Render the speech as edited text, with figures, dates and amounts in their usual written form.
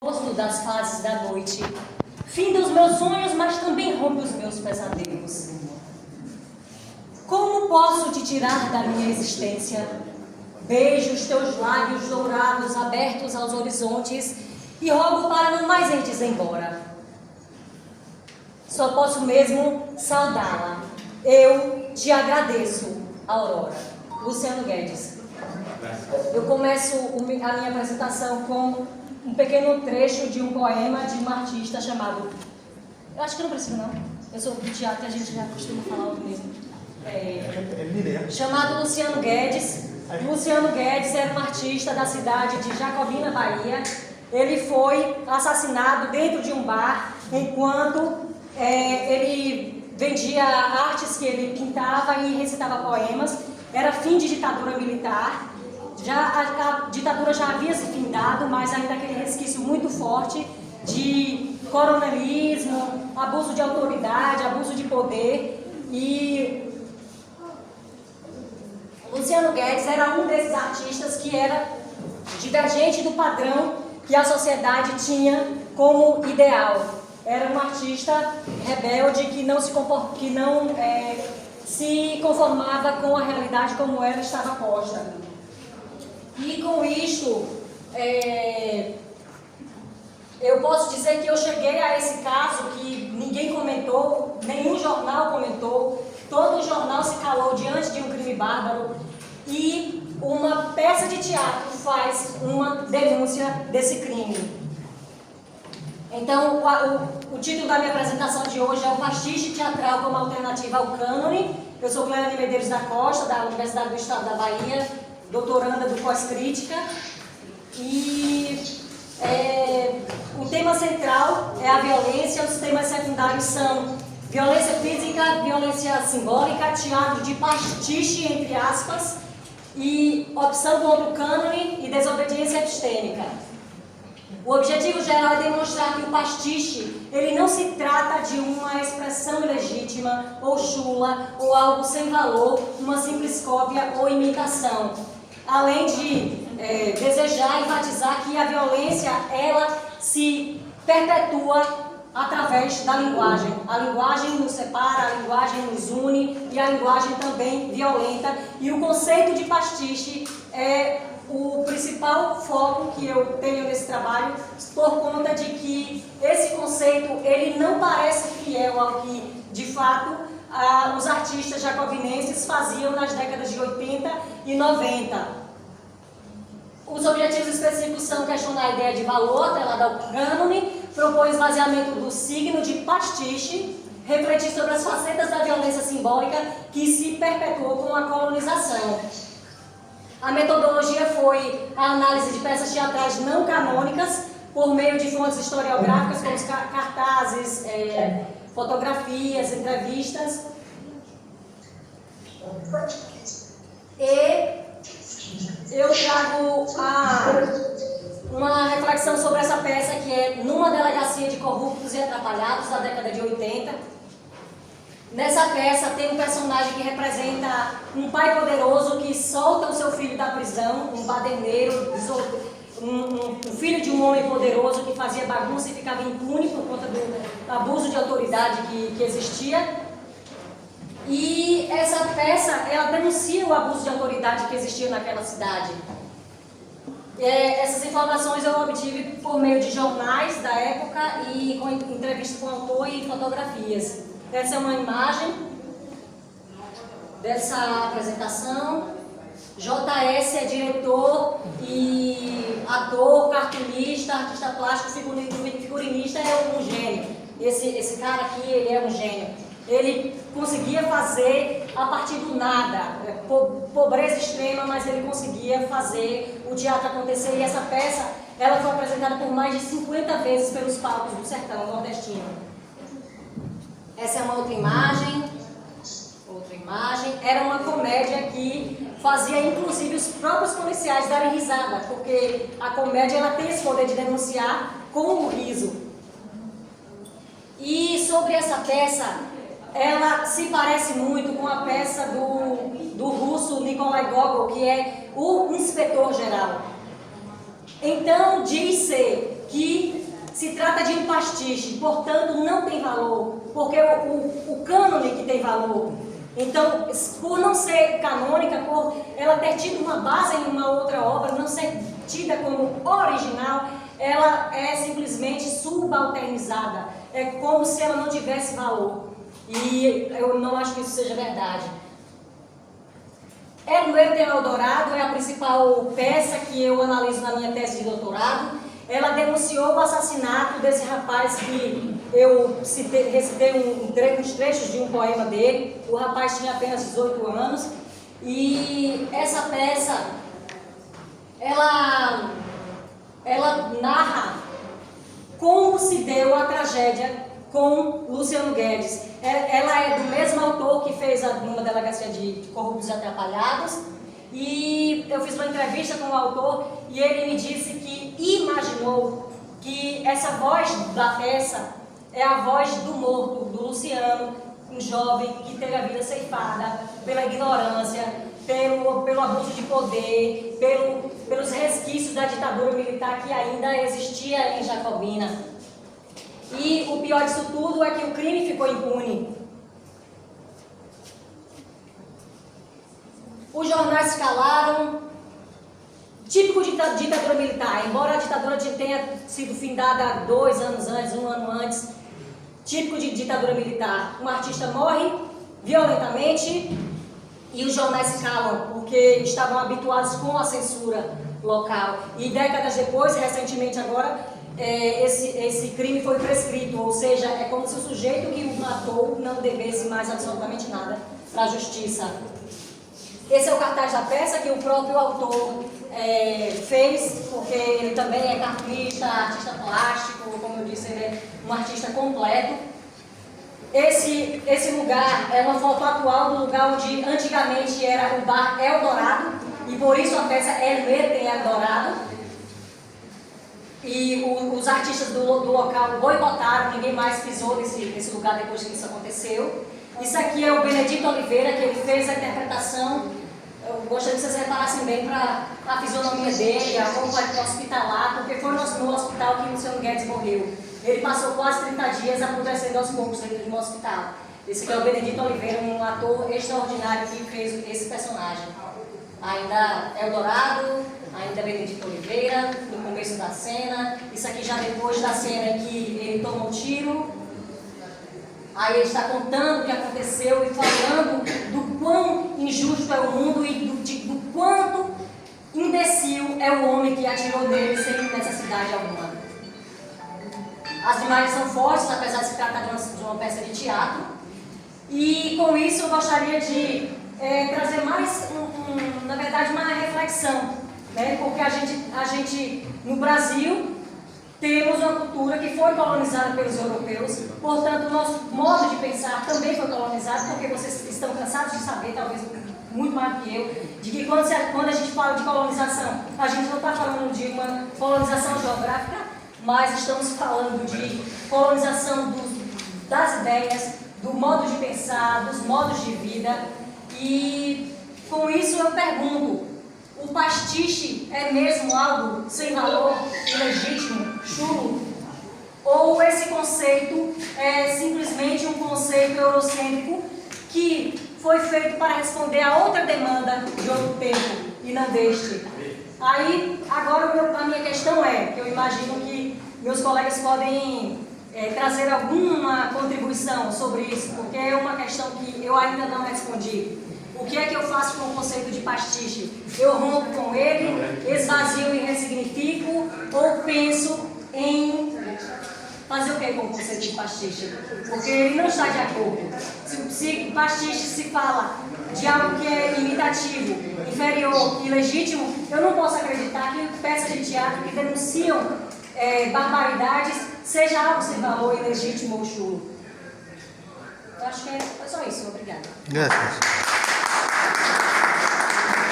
Gosto das fases da noite, fim dos meus sonhos, mas também rompe os meus pesadelos. Como posso te tirar da minha existência? Beijo os teus lábios dourados abertos aos horizontes e rogo para não mais irdes embora. Só posso mesmo saudá-la. Eu te agradeço, Aurora. Luciano Guedes. Eu começo a minha apresentação com um pequeno trecho de um poema de um artista chamado... Eu acho que não precisa, não. Eu sou do teatro e a gente já costuma falar o mesmo. Chamado Luciano Guedes. Luciano Guedes era um artista da cidade de Jacobina, Bahia. Ele foi assassinado dentro de um bar enquanto ele vendia artes que ele pintava e recitava poemas. Era fim de ditadura militar. A ditadura já havia se findado, mas ainda aquele resquício muito forte de coronelismo, abuso de autoridade, abuso de poder. E Luciano Guedes era um desses artistas que era divergente do padrão que a sociedade tinha como ideal. Era um artista rebelde que não se conformava com a realidade como ela estava posta. E com isto, eu posso dizer que eu cheguei a esse caso que ninguém comentou, nenhum jornal comentou, todo jornal se calou diante de um crime bárbaro e uma peça de teatro faz uma denúncia desse crime. Então, o título da minha apresentação de hoje é o Pastiche Teatral como Alternativa ao Cânone. Eu sou Cleane Medeiros da Costa, da Universidade do Estado da Bahia, doutoranda do Pós-Crítica, e o tema central é a violência. Os temas secundários são violência física, violência simbólica, teatro de pastiche, entre aspas, e opção contra o cânone e desobediência epistêmica. O objetivo geral é demonstrar que o pastiche, ele não se trata de uma expressão ilegítima, ou chula, ou algo sem valor, uma simples cópia ou imitação. Além de desejar enfatizar que a violência, ela se perpetua através da linguagem. A linguagem nos separa, a linguagem nos une e a linguagem também violenta. E o conceito de pastiche é o principal foco que eu tenho nesse trabalho, por conta de que esse conceito ele não parece fiel ao que, de fato, os artistas jacobinenses faziam nas décadas de 80 e 90. Os objetivos específicos são questionar a ideia de valor atrelada ao cânone, propor esvaziamento do signo de pastiche, refletir sobre as facetas da violência simbólica que se perpetuou com a colonização. A metodologia foi a análise de peças teatrais não canônicas por meio de fontes historiográficas como cartazes, fotografias, entrevistas. E eu trago uma reflexão sobre essa peça que é Numa Delegacia de Corruptos e Atrapalhados, da década de 80. Nessa peça tem um personagem que representa um pai poderoso que solta o seu filho da prisão, um baderneiro, um filho de um homem poderoso que fazia bagunça e ficava impune por conta do abuso de autoridade que existia. E essa peça, ela denuncia o abuso de autoridade que existia naquela cidade. Essas informações eu obtive por meio de jornais da época e com entrevistas com o autor e fotografias. Essa é uma imagem dessa apresentação. JS é diretor e ator, cartunista, artista plástico, figurinista, é um gênio. Esse cara aqui, ele é um gênio. Ele conseguia fazer a partir do nada, pobreza extrema, mas ele conseguia fazer o teatro acontecer. E essa peça, ela foi apresentada por mais de 50 vezes pelos palcos do sertão nordestino. Essa é uma outra imagem. Era uma comédia que fazia inclusive os próprios policiais darem risada, porque a comédia ela tem esse poder de denunciar com o riso. E sobre essa peça, ela se parece muito com a peça do russo Nikolai Gogol, que é o inspetor geral. Então diz-se que que se trata de um pastiche, portanto não tem valor, porque o cânone que tem valor. Então, por não ser canônica, por ela ter tido uma base em uma outra obra, não ser tida como original, ela é simplesmente subalternizada. É como se ela não tivesse valor. E eu não acho que isso seja verdade. Hermeto em Eldorado é a principal peça que eu analiso na minha tese de doutorado. Ela denunciou o assassinato desse rapaz que eu recitei uns trechos de um poema dele. O rapaz tinha apenas 18 anos. E essa peça, ela narra como se deu a tragédia com Luciano Guedes. Ela é do mesmo autor que fez uma delegacia de corruptos e atrapalhados. E eu fiz uma entrevista com o autor e ele me disse que imaginou que essa voz da peça é a voz do morto, do Luciano, um jovem que teve a vida ceifada pela ignorância, pelo abuso de poder, pelos resquícios da ditadura militar que ainda existia em Jacobina. E o pior disso tudo é que o crime ficou impune. Os jornais se calaram, típico de ditadura militar, embora a ditadura tenha sido findada 2 anos antes, 1 ano antes, típico de ditadura militar. Um artista morre violentamente e os jornais se calam, porque estavam habituados com a censura local. E décadas depois, recentemente agora, esse crime foi prescrito, ou seja, é como se o sujeito que o matou não devesse mais absolutamente nada para a justiça. Esse é o cartaz da peça que o próprio autor fez, porque ele também é cartunista, artista plástico, como eu disse, ele é um artista completo. Esse lugar é uma foto atual do lugar onde antigamente era o bar Eldorado, e por isso a peça Hermeto em Eldorado. E os artistas do local boicotaram, ninguém mais pisou nesse lugar depois que isso aconteceu. Isso aqui é o Benedito Oliveira, que ele fez a interpretação. Eu gostaria que vocês reparassem bem para a fisionomia dele, a roupa hospitalar, porque foi no hospital que o Luciano Guedes morreu. Ele passou quase 30 dias apodrecendo aos poucos dentro de um hospital. Esse aqui é o Benedito Oliveira, um ator extraordinário que fez esse personagem. Ainda Eldorado, ainda Benedito Oliveira, no começo da cena. Isso aqui já depois da cena em que ele tomou um tiro. Aí ele está contando o que aconteceu e falando do quão injusto é o mundo e do quanto imbecil é o homem que atirou nele sem necessidade alguma. As imagens são fortes, apesar de se tratar de uma peça de teatro. E com isso eu gostaria de trazer mais, na verdade, uma reflexão, né? Porque a gente, no Brasil, temos uma cultura que foi colonizada pelos europeus, portanto, o nosso modo de pensar também foi colonizado, porque vocês estão cansados de saber, talvez muito mais do que eu, de que quando a gente fala de colonização, a gente não está falando de uma colonização geográfica, mas estamos falando de colonização das ideias, do modo de pensar, dos modos de vida. E com isso eu pergunto, o pastiche é mesmo algo sem valor, ilegítimo, chulo? Ou esse conceito é simplesmente um conceito eurocêntrico que foi feito para responder a outra demanda de outro tempo e não deste? Aí, agora a minha questão é, que eu imagino que meus colegas podem trazer alguma contribuição sobre isso, porque é uma questão que eu ainda não respondi. O que é que eu faço com o conceito de pastiche? Eu rompo com ele, esvazio e ressignifico, ou penso em fazer o que com o conceito de pastiche? Porque ele não está de acordo. Se pastiche se fala de algo que é imitativo, inferior, ilegítimo, eu não posso acreditar que peças de teatro que denunciam barbaridades seja algo sem valor, ilegítimo ou chulo. Eu acho que é só isso. Obrigada. Graças.